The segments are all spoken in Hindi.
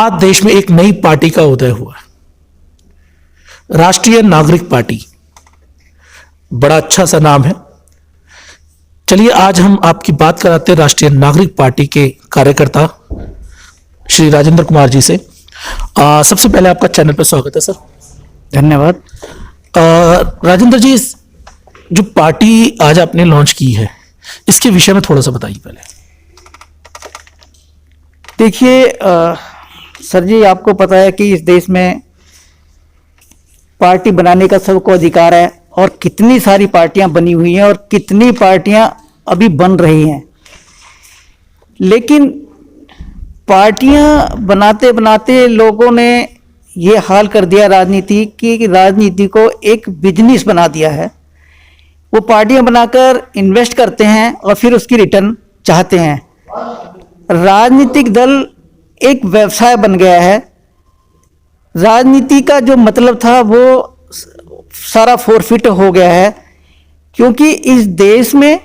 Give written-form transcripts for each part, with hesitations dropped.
आज देश में एक नई पार्टी का उदय हुआ है, राष्ट्रीय नागरिक पार्टी। बड़ा अच्छा सा नाम है। चलिए आज हम आपकी बात कराते हैं राष्ट्रीय नागरिक पार्टी के कार्यकर्ता श्री राजेंद्र कुमार जी से। सबसे पहले आपका चैनल पर स्वागत है सर। धन्यवाद। राजेंद्र जी, जो पार्टी आज आपने लॉन्च की है, इसके विषय में थोड़ा सा बताइए पहले। देखिए सर जी, आपको पता है कि इस देश में पार्टी बनाने का सबको अधिकार है और कितनी सारी पार्टियां बनी हुई हैं और कितनी पार्टियां अभी बन रही हैं। लेकिन पार्टियां बनाते बनाते लोगों ने ये हाल कर दिया राजनीति की, राजनीति को एक बिजनेस बना दिया है। वो पार्टियां बनाकर इन्वेस्ट करते हैं और फिर उसकी रिटर्न चाहते हैं। राजनीतिक दल एक व्यवसाय बन गया है। राजनीति का जो मतलब था वो सारा फोरफिट हो गया है, क्योंकि इस देश में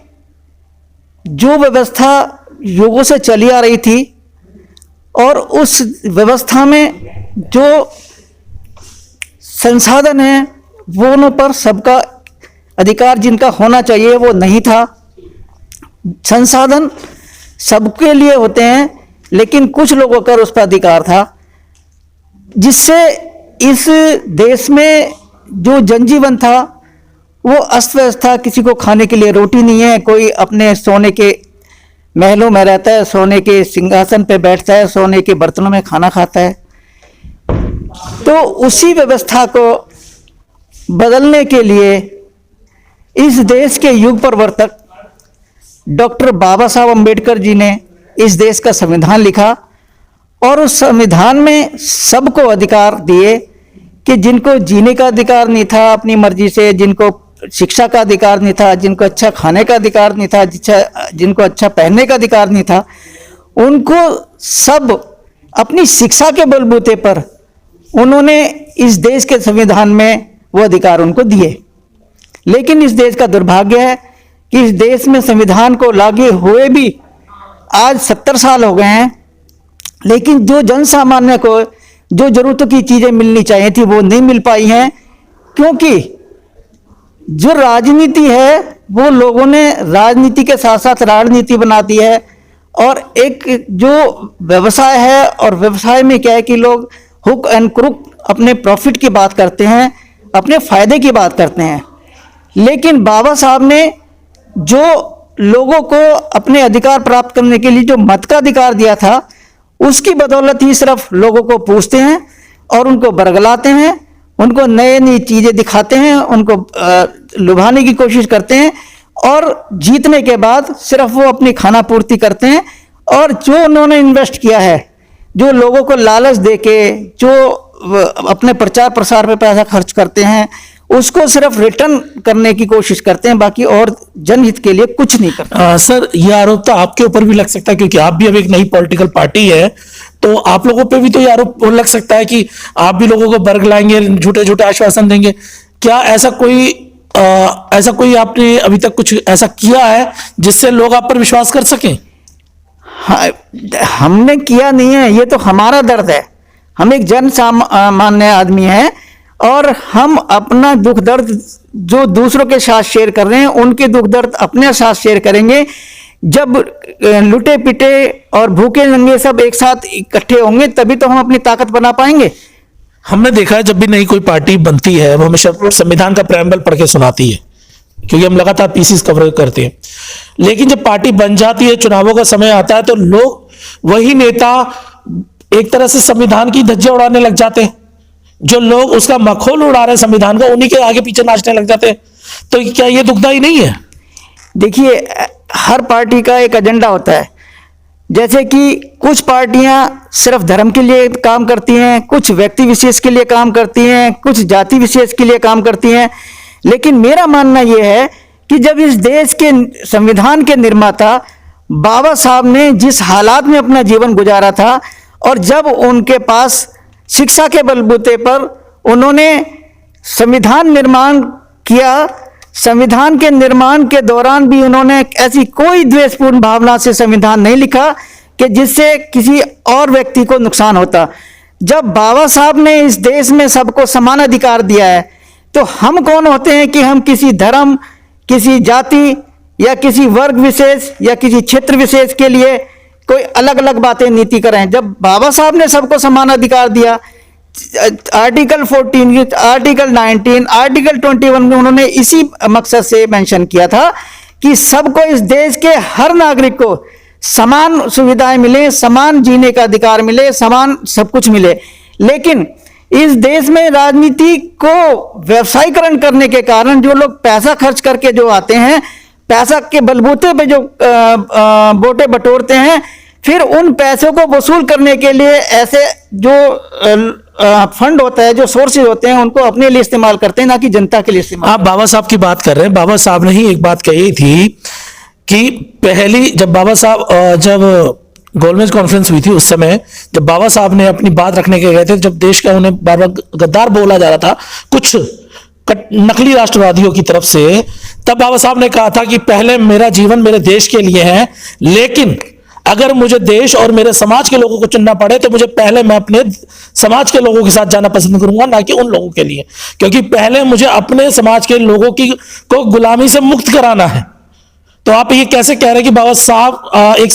जो व्यवस्था युगों से चली आ रही थी और उस व्यवस्था में जो संसाधन है वो उन पर सबका अधिकार जिनका होना चाहिए वो नहीं था। संसाधन सबके लिए होते हैं, लेकिन कुछ लोगों का उस पर अधिकार था, जिससे इस देश में जो जनजीवन था वो अस्त व्यस्त था। किसी को खाने के लिए रोटी नहीं है, कोई अपने सोने के महलों में रहता है, सोने के सिंहासन पे बैठता है, सोने के बर्तनों में खाना खाता है। तो उसी व्यवस्था को बदलने के लिए इस देश के युग प्रवर्तक डॉक्टर बाबा साहब अम्बेडकर जी ने इस देश का संविधान लिखा और उस संविधान में सबको अधिकार दिए कि जिनको जीने का अधिकार नहीं था अपनी मर्जी से, जिनको शिक्षा का अधिकार नहीं था, जिनको अच्छा खाने का अधिकार नहीं था, जिनको अच्छा पहनने का अधिकार नहीं था, उनको सब अपनी शिक्षा के बलबूते पर उन्होंने इस देश के संविधान में वो अधिकार उनको दिए। लेकिन इस देश का दुर्भाग्य है कि इस देश में संविधान को लागू हुए भी आज 70 साल हो गए हैं, लेकिन जो जन सामान्य को जो जरूरतों की चीजें मिलनी चाहिए थी वो नहीं मिल पाई हैं, क्योंकि जो राजनीति है वो लोगों ने राजनीति के साथ साथ राजनीति बना दी है। और एक जो व्यवसाय है, और व्यवसाय में क्या है कि लोग हुक एंड क्रुक अपने प्रॉफिट की बात करते हैं, अपने फायदे की बात करते हैं। लेकिन बाबा साहब ने जो लोगों को अपने अधिकार प्राप्त करने के लिए जो मत का अधिकार दिया था, उसकी बदौलत ही सिर्फ लोगों को पूछते हैं और उनको बरगलाते हैं, उनको नई नई चीज़ें दिखाते हैं, उनको लुभाने की कोशिश करते हैं और जीतने के बाद सिर्फ वो अपनी खाना पूर्ति करते हैं। और जो उन्होंने इन्वेस्ट किया है, जो लोगों को लालच देके जो अपने प्रचार प्रसार पे पैसा खर्च करते हैं, उसको सिर्फ रिटर्न करने की कोशिश करते हैं, बाकी और जनहित के लिए कुछ नहीं करते। सर, यह आरोप तो आपके ऊपर भी लग सकता है, क्योंकि आप भी अब एक नई पॉलिटिकल पार्टी है, तो आप लोगों पे भी तो यह आरोप लग सकता है कि आप भी लोगों को बरगलाएंगे, झूठे झूठे आश्वासन देंगे। क्या ऐसा कोई आपने अभी तक कुछ ऐसा किया है जिससे लोग आप पर विश्वास कर सकें? हाँ, हमने किया नहीं है, ये तो हमारा दर्द है। हम एक जन सामान्य आदमी हैं और हम अपना दुख दर्द जो दूसरों के साथ शेयर कर रहे हैं, उनके दुख दर्द अपने साथ शेयर करेंगे। जब लुटे पिटे और भूखे नंगे सब एक साथ इकट्ठे होंगे तभी तो हम अपनी ताकत बना पाएंगे। हमने देखा है जब भी नई कोई पार्टी बनती है वो हमेशा संविधान का प्रेम्बल पढ़ के सुनाती है, क्योंकि हम लगातार पीसीस कवर करते हैं। लेकिन जब पार्टी बन जाती है, चुनावों का समय आता है, तो लोग वही नेता एक तरह से संविधान की धज्जियां उड़ाने लग जाते हैं। जो लोग उसका मखौल उड़ा रहे हैं संविधान का, उन्हीं के आगे पीछे नाचने लग जाते हैं। तो क्या ये दुखदाई नहीं है? देखिए, हर पार्टी का एक एजेंडा होता है। जैसे कि कुछ पार्टियां सिर्फ धर्म के लिए काम करती हैं, कुछ व्यक्ति विशेष के लिए काम करती हैं, कुछ जाति विशेष के लिए काम करती हैं। लेकिन मेरा मानना यह है कि जब इस देश के संविधान के निर्माता बाबा साहब ने जिस हालात में अपना जीवन गुजारा था, और जब उनके पास शिक्षा के बलबूते पर उन्होंने संविधान निर्माण किया, संविधान के निर्माण के दौरान भी उन्होंने ऐसी कोई द्वेषपूर्ण भावना से संविधान नहीं लिखा कि जिससे किसी और व्यक्ति को नुकसान होता। जब बाबा साहब ने इस देश में सबको समान अधिकार दिया है, तो हम कौन होते हैं कि हम किसी धर्म, किसी जाति या किसी वर्ग विशेष या किसी क्षेत्र विशेष के लिए कोई अलग अलग बातें नीति करें। जब बाबा साहब ने सबको समान अधिकार दिया, आर्टिकल 14, आर्टिकल 19, आर्टिकल 21 में उन्होंने इसी मकसद से मेंशन किया था कि सबको, इस देश के हर नागरिक को समान सुविधाएं मिले, समान जीने का अधिकार मिले, समान सब कुछ मिले। लेकिन इस देश में राजनीति को व्यवसायीकरण करने के कारण जो लोग पैसा खर्च करके जो आते हैं, पैसा के बलबूते पे जो वोटें बटोरते हैं, फिर उन पैसों को वसूल करने के लिए ऐसे जो फंड होता है, जो सोर्सेज होते हैं, उनको अपने लिए इस्तेमाल करते हैं, ना कि जनता के लिए इस्तेमाल। आप बाबा साहब की बात कर रहे हैं। बाबा साहब ने ही एक बात कही थी कि पहली जब बाबा साहब जब गोलमेज कॉन्फ्रेंस हुई थी, उस समय जब बाबा साहब ने अपनी बात रखने के गए थे, जब देश का उन्हें बार बार गद्दार बोला जा रहा था कुछ नकली राष्ट्रवादियों की तरफ से, तब बाबा साहब ने कहा था कि पहले मेरा जीवन मेरे देश के लिए है, लेकिन अगर मुझे देश और मेरे समाज के लोगों को चुनना पड़े तो मुझे पहले मैं अपने समाज के लोगों के साथ जाना पसंद करूंगा, ना कि उन लोगों के लिए, क्योंकि पहले मुझे अपने समाज के लोगों की को गुलामी से मुक्त कराना है। तो आप ये कैसे कह रहे हैं कि बाबा साहब एक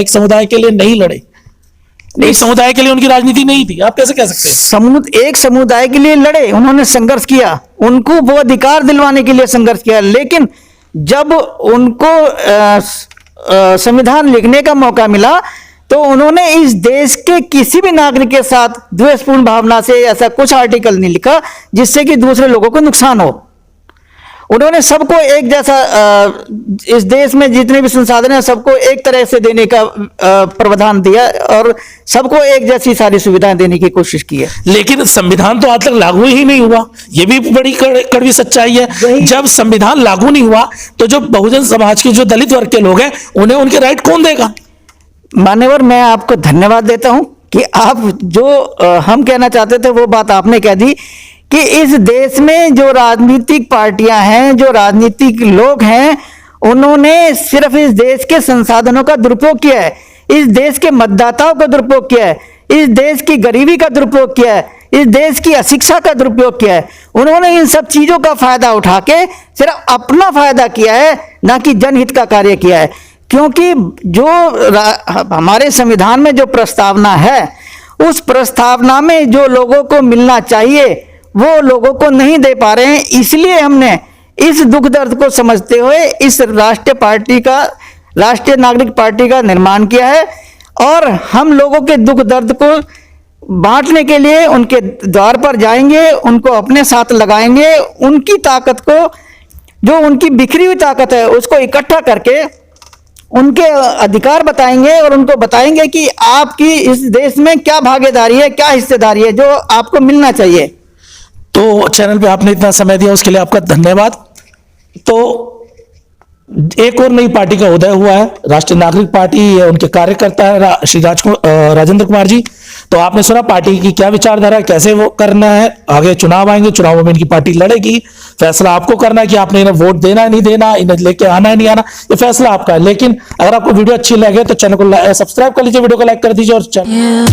समुदाय के लिए नहीं लड़े? एक समुदाय के लिए उनकी राजनीति नहीं थी, आप कैसे कह सकते हैं? एक समुदाय के लिए लड़े, उन्होंने संघर्ष किया, उनको वो अधिकार दिलवाने के लिए संघर्ष किया। लेकिन जब उनको संविधान लिखने का मौका मिला, तो उन्होंने इस देश के किसी भी नागरिक के साथ द्वेषपूर्ण भावना से ऐसा कुछ आर्टिकल नहीं लिखा जिससे कि दूसरे लोगों को नुकसान हो। उन्होंने सबको एक जैसा, इस देश में जितने भी संसाधन हैं सबको एक तरह से देने का प्रावधान दिया और सबको एक जैसी सारी सुविधाएं देने की कोशिश की है। लेकिन संविधान तो आज तक लागू ही नहीं हुआ, ये भी बड़ी कड़वी सच्चाई है। जब संविधान लागू नहीं हुआ तो जो बहुजन समाज के, जो दलित वर्ग के लोग हैं, उन्हें उनके राइट कौन देगा? मान्यवर, मैं आपको धन्यवाद देता हूं कि आप जो हम कहना चाहते थे वो बात आपने कह दी कि इस देश में जो राजनीतिक पार्टियां हैं, जो राजनीतिक लोग हैं, उन्होंने सिर्फ इस देश के संसाधनों का दुरुपयोग किया है, इस देश के मतदाताओं का दुरुपयोग किया है, इस देश की गरीबी का दुरुपयोग किया है, इस देश की अशिक्षा का दुरुपयोग किया है। उन्होंने इन सब चीजों का फायदा उठा के सिर्फ अपना फायदा किया है, ना कि जनहित का कार्य किया है। क्योंकि जो हमारे संविधान में जो प्रस्तावना है, उस प्रस्तावना में जो लोगों को मिलना चाहिए वो लोगों को नहीं दे पा रहे हैं। इसलिए हमने इस दुख दर्द को समझते हुए इस राष्ट्रीय नागरिक पार्टी का निर्माण किया है और हम लोगों के दुख दर्द को बांटने के लिए उनके द्वार पर जाएंगे, उनको अपने साथ लगाएंगे, उनकी ताकत को, जो उनकी बिखरी हुई ताकत है, उसको इकट्ठा करके उनके अधिकार बताएंगे और उनको बताएंगे कि आपकी इस देश में क्या भागीदारी है, क्या हिस्सेदारी है, जो आपको मिलना चाहिए। तो चैनल पे आपने इतना समय दिया उसके लिए आपका धन्यवाद। तो एक और नई पार्टी का उदय हुआ है, राष्ट्रीय नागरिक पार्टी, उनके कार्यकर्ता है श्री राजेंद्र कुमार जी। तो आपने सुना पार्टी की क्या विचारधारा है, कैसे वो करना है। आगे चुनाव आएंगे, चुनावों में इनकी पार्टी लड़ेगी, फैसला आपको करना है कि आपने इन्हें वोट देना है नहीं देना, इन्हें लेके आना है नहीं आना, ये फैसला आपका है। लेकिन अगर आपको वीडियो अच्छी लगे तो चैनल को सब्सक्राइब कर लीजिए, वीडियो को लाइक कर दीजिए और चैनल